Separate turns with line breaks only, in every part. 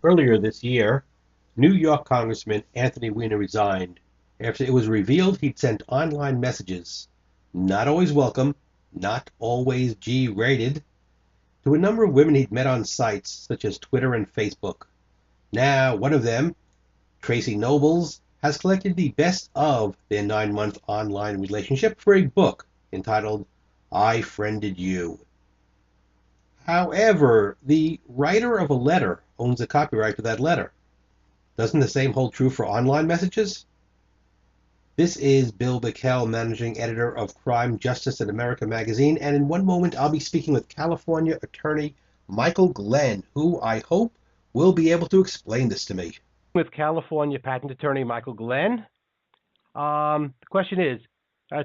Earlier this year, New York Congressman Anthony Weiner resigned after it was revealed he'd sent online messages, not always welcome, not always G-rated, to a number of women he'd met on sites such as Twitter and Facebook. Now, one of them, Tracy Nobles, has collected the best of their 9-month online relationship for a book entitled I Friended You. However, the writer of a letter owns the copyright to that letter. Doesn't the same hold true for online messages? This is Bill Bickel, managing editor of Crime, Justice, and America magazine, and in one moment I'll be speaking with California attorney Michael Glenn, who I hope will be able to explain this to me. With California patent attorney Michael Glenn. The question is,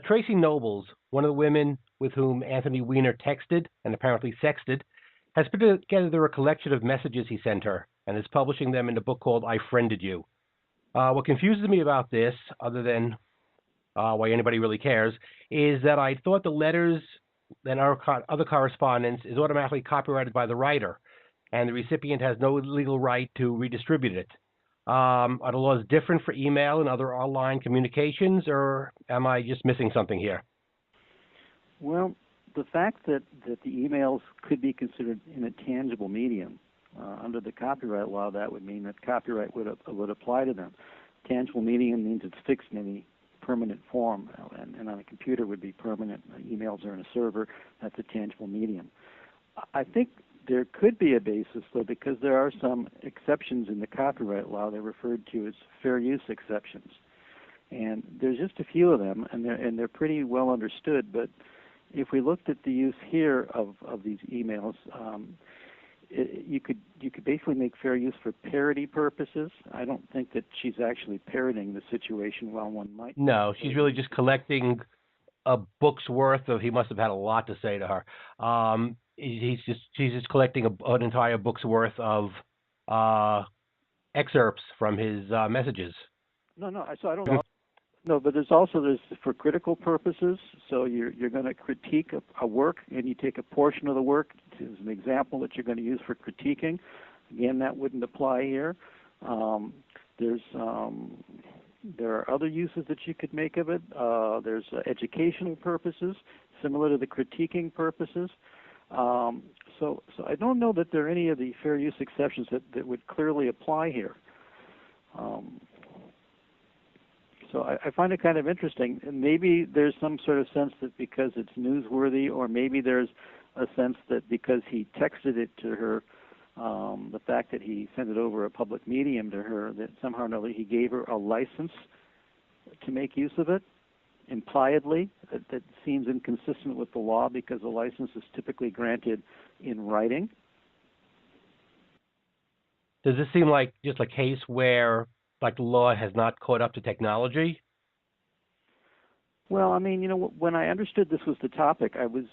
Tracy Nobles, one of the women with whom Anthony Weiner texted and apparently sexted, has put together a collection of messages he sent her and is publishing them in a book called I Friended You. What confuses me about this, other than why anybody really cares, is that I thought the letters and our other correspondence is automatically copyrighted by the writer, and the recipient has no legal right to redistribute it. Are the laws different for email and other online communications, or am I just missing something here?
Well, the fact that the emails could be considered in a tangible medium, under the copyright law, that would mean that copyright would apply to them. Tangible medium means it's fixed in any permanent form, and on a computer would be permanent. Emails are in a server. That's a tangible medium. I think there could be a basis, though, because there are some exceptions in the copyright law. They're referred to as fair use exceptions, and there's just a few of them, and they're pretty well understood. But if we looked at the use here of these emails, you could basically make fair use for parody purposes. I don't think that she's actually parodying the situation, while one might.
No, she's really just collecting a book's worth of. He must have had a lot to say to her. She's just collecting an entire book's worth of excerpts from his messages.
No. So I don't know. No, but there's for critical purposes. So you're going to critique a work, and you take a portion of the work as an example that you're going to use for critiquing. Again, that wouldn't apply here. There are other uses that you could make of it. There's educational purposes, similar to the critiquing purposes. So I don't know that there are any of the fair use exceptions that would clearly apply here. So I find it kind of interesting. And maybe there's some sort of sense that because it's newsworthy, or maybe there's a sense that because he texted it to her, the fact that he sent it over a public medium to her, that somehow or another he gave her a license to make use of it, impliedly. That seems inconsistent with the law, because a license is typically granted in writing.
Does this seem like just a case where the law has not caught up to technology?
Well, I mean, when I understood this was the topic, I was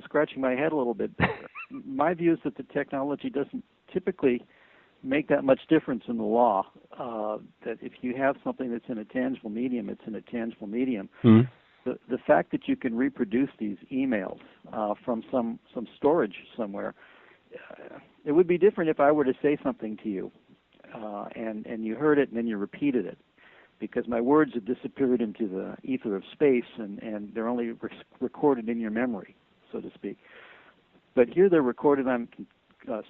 scratching my head a little bit. My view is that the technology doesn't typically make that much difference in the law. That if you have something that's in a tangible medium, it's in a tangible medium.
Mm-hmm.
The fact that you can reproduce these emails from some storage somewhere, it would be different if I were to say something to you, and you heard it and then you repeated it, because my words have disappeared into the ether of space, and they're only recorded in your memory, so to speak. But here they're recorded on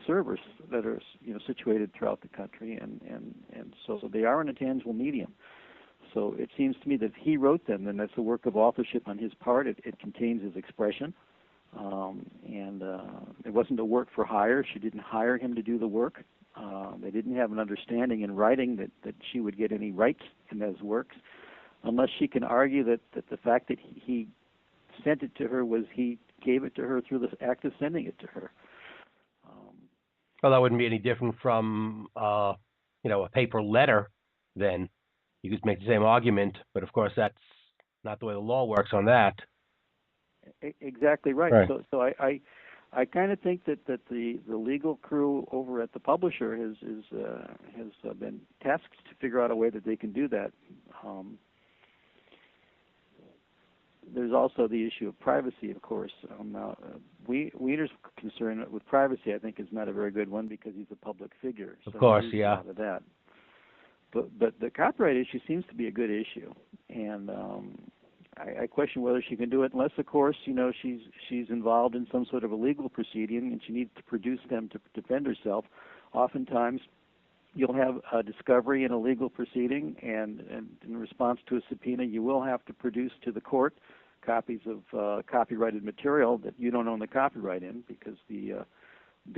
servers that are situated throughout the country, and so they are in a tangible medium. So it seems to me that if he wrote them, then that's a work of authorship on his part. It contains his expression, and it wasn't a work for hire. She didn't hire him to do the work. They didn't have an understanding in writing that she would get any rights in those works, unless she can argue that the fact that he sent it to her was he gave it to her through the act of sending it to her.
Well, that wouldn't be any different from a paper letter. Then you could make the same argument, but of course that's not the way the law works on that.
Exactly right.
Right.
So I kind of think that the legal crew over at the publisher has been tasked to figure out a way that they can do that. there's also the issue of privacy, of course. Weiner's concern with privacy, I think, is not a very good one because he's a public figure.
Of
So
course,
he loses
yeah.
out of that. But the copyright issue seems to be a good issue, and I question whether she can do it unless, of course, she's involved in some sort of a legal proceeding and she needs to produce them to defend herself. Oftentimes, you'll have a discovery in a legal proceeding, and in response to a subpoena, you will have to produce to the court copies of copyrighted material that you don't own the copyright in because the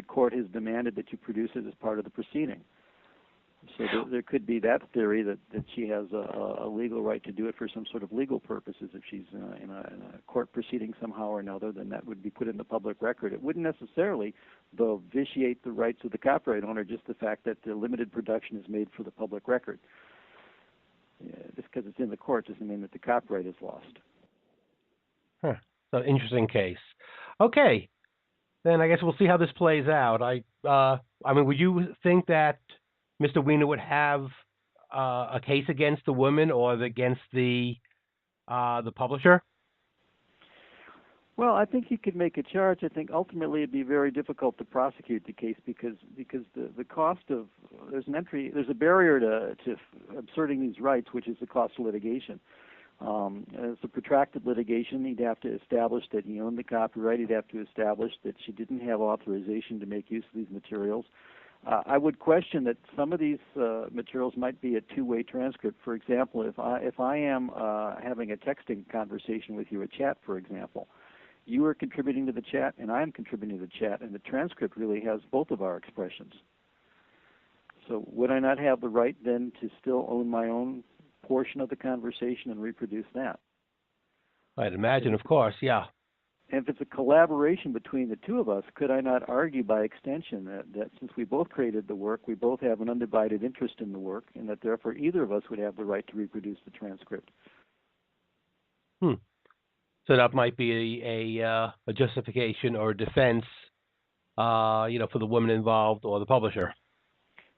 court has demanded that you produce it as part of the proceeding. So there could be that theory that she has a legal right to do it for some sort of legal purposes. If she's in a court proceeding somehow or another, then that would be put in the public record. It wouldn't necessarily, though, vitiate the rights of the copyright owner, just the fact that the limited production is made for the public record. Just because it's in the court doesn't mean that the copyright is lost.
Huh. So interesting case. Okay, then I guess we'll see how this plays out. I mean, would you think that Mr. Weiner would have a case against the woman or against the publisher?
Well, I think he could make a charge. I think ultimately it'd be very difficult to prosecute the case because the cost of there's a barrier to asserting these rights, which is the cost of litigation. As a protracted litigation, he'd have to establish that he owned the copyright. He'd have to establish that she didn't have authorization to make use of these materials. I would question that some of these materials might be a two-way transcript. For example, if I am having a texting conversation with you, a chat, for example, you are contributing to the chat and I am contributing to the chat, and the transcript really has both of our expressions. So would I not have the right then to still own my own portion of the conversation and reproduce that?
I'd imagine, of course, yeah.
And if it's a collaboration between the two of us, could I not argue by extension that since we both created the work, we both have an undivided interest in the work, and that therefore either of us would have the right to reproduce the transcript?
So that might be a justification or a defense, for the woman involved or the publisher.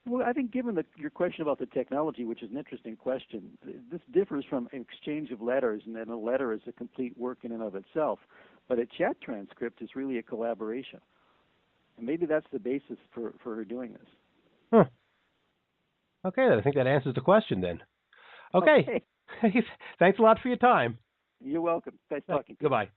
Well, I think given your question about the technology, which is an interesting question, this differs from an exchange of letters, and then a letter is a complete work in and of itself. But a chat transcript is really a collaboration. And maybe that's the basis for her doing this.
Huh. Okay, I think that answers the question then. Okay. Thanks a lot for your time.
You're welcome. Nice talking to you.
Goodbye.